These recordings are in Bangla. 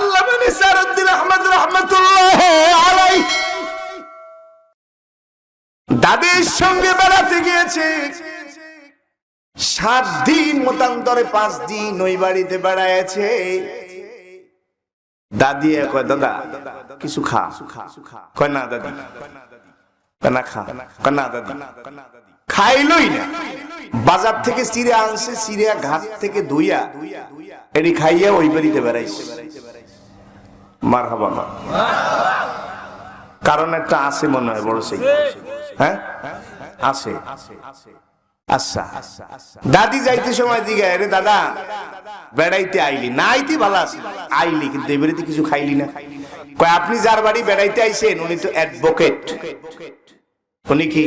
আল্লামা নিসারউদ্দিন আহমদ রাহমাতুল্লাহ আলাইহি দাদির সঙ্গে বেড়াতে গিয়েছে। 7 দিন মতান্তরে 5 দিন ওই বাড়িতে বেড়াইছে। দাদি কয় দাদা কিছু খা, কয় না দাদি, না খা, কয় না দাদি, খাইলই না। বাজার থেকে চিড়ে আনছে, চিড়িয়া ঘাট থেকে ধুইয়া এটি খাইয়া ওই বাড়িতে বেড়াইছে। মারহাবা। কারণ একটা আছে মনে হয় বড় সেই, হ্যাঁ আছে। আচ্ছা, দাদি যাইতে সময় দিকে রে দাদা বেড়াইতে আইলি না, আইতে ভালো আছে, আইলি কিন্তু এই বাড়িতে কিছু খাইলি না। কয় আপনি যার বাড়ি বেড়াইতে আইছেন উনি তো অ্যাডভোকেট। উনি কি?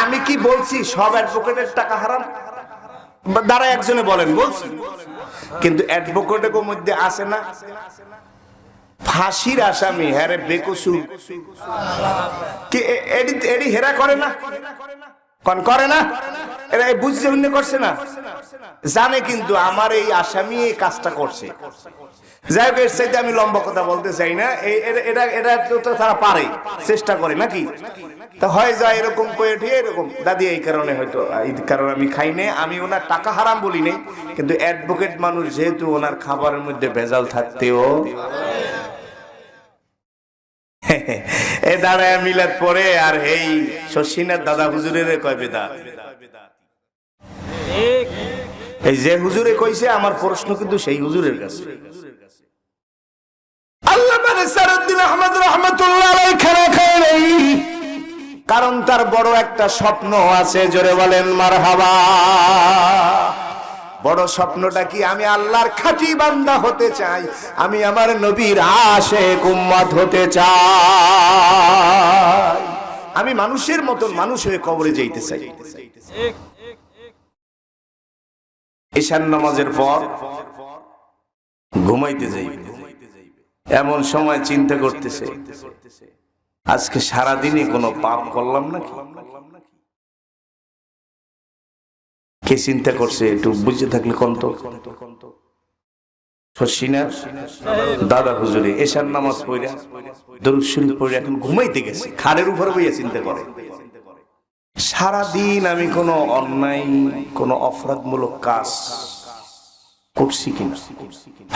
আমি কি বলছি সব অ্যাডভোকেটের টাকা হারাম? দ্বারা একজনে বলেন বলছি, কিন্তু অ্যাডভোকেটের মধ্যে আছে না ফাঁসির আসামি, হ্যাঁ রে বেকসুর কি এডি হেরা করে না, কোন করে না, এরা বুঝতে অন্য করছে না, জানে কিন্তু আমার এই আসামি এই কাজটা করছে। যাই হোক, এর চাইতে আমি লম্বা কথা বলতে চাই না। এটা এটা তো তারা পারে, চেষ্টা করে নাকি, তা হয় যায় এরকম করে ঠিক এরকম। দাদি এই কারণে হয়তো, এই কারণে আমি খাই নাই, আমি ওনার টাকা হারাম বলি নাই, কিন্তু অ্যাডভোকেট মানুষ যেহেতু ওনার খাবারের মধ্যে ভেজাল থাকতেও এ দাঁড়ায় মিলাদ পরে আর এই শশীনাথ দাদা হুজুরের কয় বেদাত। এই যে হুজুরে কইছে আমার প্রশ্ন কিন্তু সেই হুজুরের কাছে। আল্লামা নিসারউদ্দিন আহমদ রাহমাতুল্লাহ আলাইহি খানা খায় নাই, কারণ তার বড় একটা স্বপ্ন আছে। জোরে বলেন মারহাবা। বড় স্বপ্নটা কি? আমি আল্লাহর খাঁটি বান্দা হতে চাই, আমি আমার নবীর আশিক উম্মত হতে চাই, আমি মানুষের মতন মানুষ হয়ে কবরে যাইতে চাই। ঈশান নামাজের পর ঘুমাইতে যাইবে, এমন সময় চিন্তা করতেছে আজকে সারাদিনে কোনো পাপ করলাম নাকি। কে চিন্তা করছে একটু বুঝে থাকলে কন্ত। শশীনাথ দাদা হুজুরে ঈশান নামাজ পড়ে দরুদ শরীফ পড়ে এখন ঘুমাইতে গেছে, খাড়ের উপর বইয়া চিন্তা করে সারাদিন আমি কোনো অন্যায় কোনো অপরাধমূলক কাজ করছি কিনা।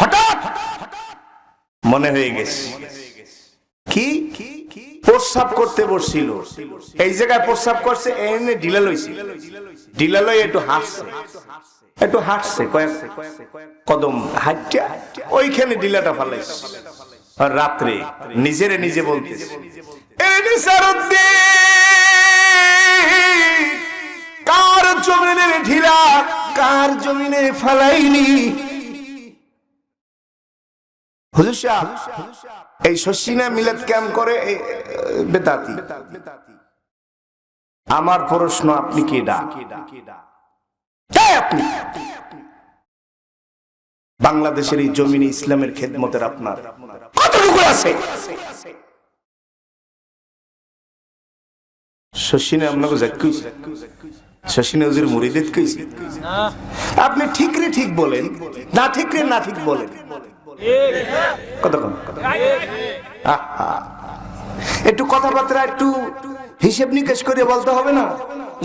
হঠাৎ মনে হয়ে গেছে কি প্রস্রাব করতে বসছিল, এই জায়গায় প্রস্রাব করছে, এনে ঢিলা লইছে, ঢিলা লই একটু হাঁটছে কয়েক কদম হাঁটিয়া ওইখানে ঢিলাটা ফালাইছে। আর রাত্রে নিজেরে নিজে বলতেছে কার জমিনের ঢিলা কার জমিনে ফালাইনি। হুজুর সাহেব এই শশীনা মিলাদ ক্যাম্প করে বেদাতি। আমার প্রশ্ন, আপনি কে আপনি বাংলাদেশের এই জমিনে ইসলামের খেদমতের আপনার কতটুকু আছে? শশীনা আপনাকে শশীনা হুজুর মুরিদের কইছে আপনি ঠিক রে ঠিক বলেন, না ঠিক রে না ঠিক বলেন। একটু কথাবার্তা একটু হিসেব নিকেশ করে বলতে হবে না?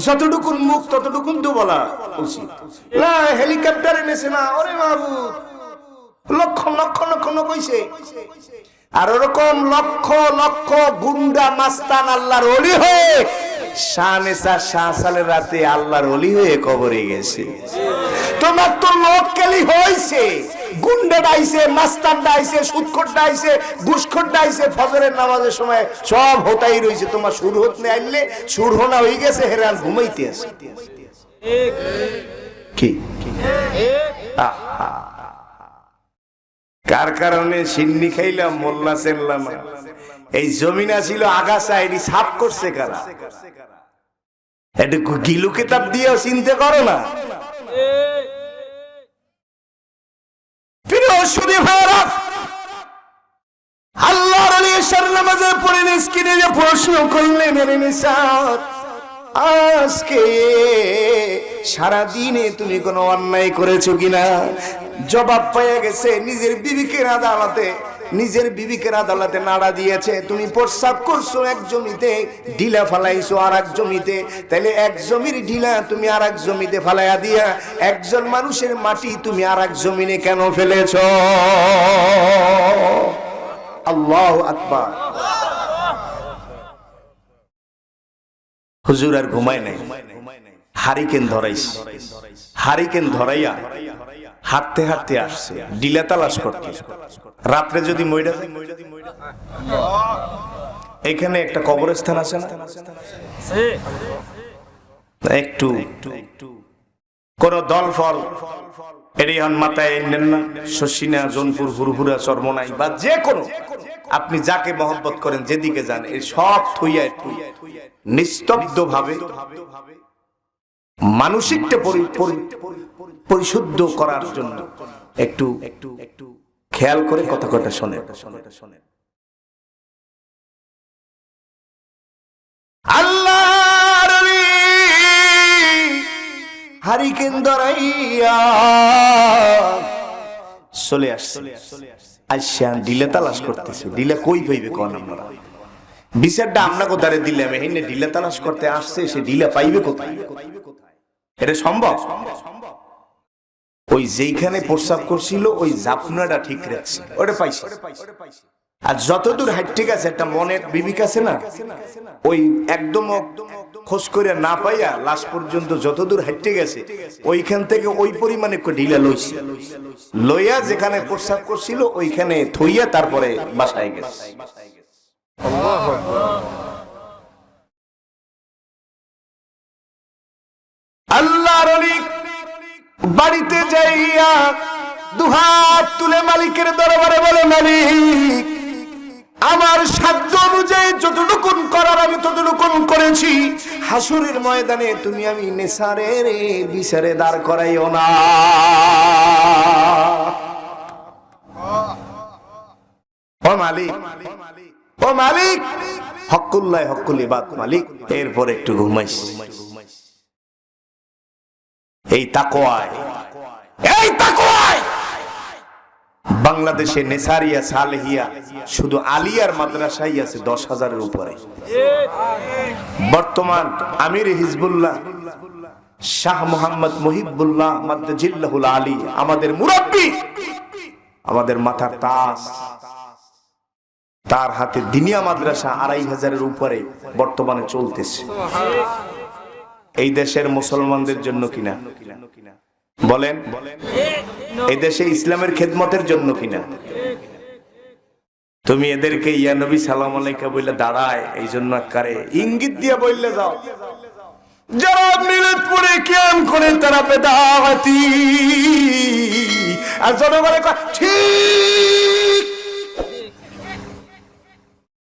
যতটুকুন মুখ ততটুকুন তো বলা উচিত না। হেলিকপ্টার এনেছে না, ওরে মাহবুব লক্ষ লক্ষ লক্ষ কইছে, আর ওরকম লক্ষ লক্ষ গুন্ডা মাস্তান আল্লাহর ওলি হয়ে শাহসালের রাতে আল্লাহর ওলি হয়ে কবরে গেছে। তোমার তো লোক কেলি হয়েছে, গুন্ডা ডাইছে, মাস্তান ডাইছে, সুদখোর ডাইছে, ঘুষখোর ডাইছে, ফজরের নামাজের সময় সব হতাই রয়েছে। তোমার সুর হতে আইলে সুর হোনা হয়ে গেছে, হেরান ঘুমাইতে আছে কি? কার কারণে সিন্নি খাইলাম মোল্লা চেনলাম। এই জমিনা ছিল আগাছা, এটি সাফ করছে কারা? একটু গিলু কিতাব দিয়েও চিন্তা করো না। আল্লাহর ওলি এশার নামাজে পড়ে স্ক্রিনে যে প্রশ্ন করলেন, আজকে সারাদিনে তুমি কোনো অন্যায় করেছো কিনা? জবাব পেয়ে গেছে, নিজের বিবিকের আদালতে নাড়া দিয়েছে। তুমি প্রস্রাব করছো এক জমিতে, ঢিলা ফালাইছো আর এক জমিতে, তাহলে এক জমির ঢিলা তুমি আর এক জমিতে ফালাইয়া দিয়া একজন মানুষের মাটি তুমি আর এক জমিনে কেন ফেলেছো? আল্লাহু আকবার। হুজুর আর ঘুমায় নাই, হারিকেন ধরাইয়া হাঁটতে হাঁটতে আসছে, ডিলা তালাশ করতে। রাত্রে যদি মইরা যায়, এখানে একটা কবরস্থান আছে না, একটু কোন দল ফল এরিয়ান মাথায় নেন না, শশিনা, জোনপুর, হুরহুরা, চরমনাই বা যে কোনো, আপনি যাকে মহব্বত করেন যেদিকে যান, এই সব থইয়া একটু নিস্তব্ধ ভাবে মানসিকটা পরিশুদ্ধ করার জন্য একটু খেয়াল করে কথা কথা শোনেন। আল্লাহর হারিকেন ধরাইয়া চলে আসছে, আইসা ডিলে তালাশ করতেছে। ডিলে কই পাইবে কোন আমরা? বিচারটা আমরা কোথায় দিলাম, এখানে ডিলে তালাশ করতে আসছে, সে ডিলে পাইবে কোথায়? এটা সম্ভব? ওই যেইখানে প্রস্রাব করছিল ওই জাফনাটা ঠিক রাখছে, ওটা পাইছে। আর যতদূর হাইট ঠিক আছে, একটা মনের বিবিক আছে না, ওই একদম খোঁজ করে না পাইয়া লাশ পর্যন্ত যতদূর হাইটে গেছে, ওইখান থেকে ওই পরিমাণে ঢিলা লইছে, লইয়া যেখানে প্রস্রাব করছিল ওইখানে থইয়া তারপরে বাসায় গেছে। আল্লাহর ওলি বাড়িতে যাইয়া দুহাত তুলে মালিকের দরবারে বলে, মালিক, আমার সাধ্য অনুযায়ী যতটুকুন করার আমি ততটুকুন করেছি। হাসুরের ময়দানে তুমি আমি নেসারের বিচারে দাঁড় করাইও না। ও মালিক, ও মালিক, হকুল্লাহ হকুল ইবাদ মালিক। এরপর একটু ঘুমাইছি। এই তাকওয়ায় বাংলাদেশে নেসারিয়া সালেহিয়া শুধু আলিয়ার মাদ্রাসাই আছে 10,000-এর উপরে। বর্তমান আমির হিজবুল্লাহ শাহ মোহাম্মদ মুহিবুল্লাহ মাদ্দাজিল্লাহুল আলী, আমাদের মুরাব্বি, আমাদের মাথার তাজ, তার হাতে দিনিয়া মাদ্রাসা 2,500-এর উপরে বর্তমানে চলতেছে। এই দেশের মুসলমানদের জন্য কিনা বলেন? এই দেশে ইসলামের খেদমতের জন্য কিনা? তুমি এদেরকে ইয়া নবী সালাম আলাইকা বইলে দাঁড়ায়, এই জন্য কারে ইঙ্গিত দিয়া বললে যাও। যারা মিলাদপুরে কিয়াম করে তারা বেদাতি, আর জনগণের ঠিক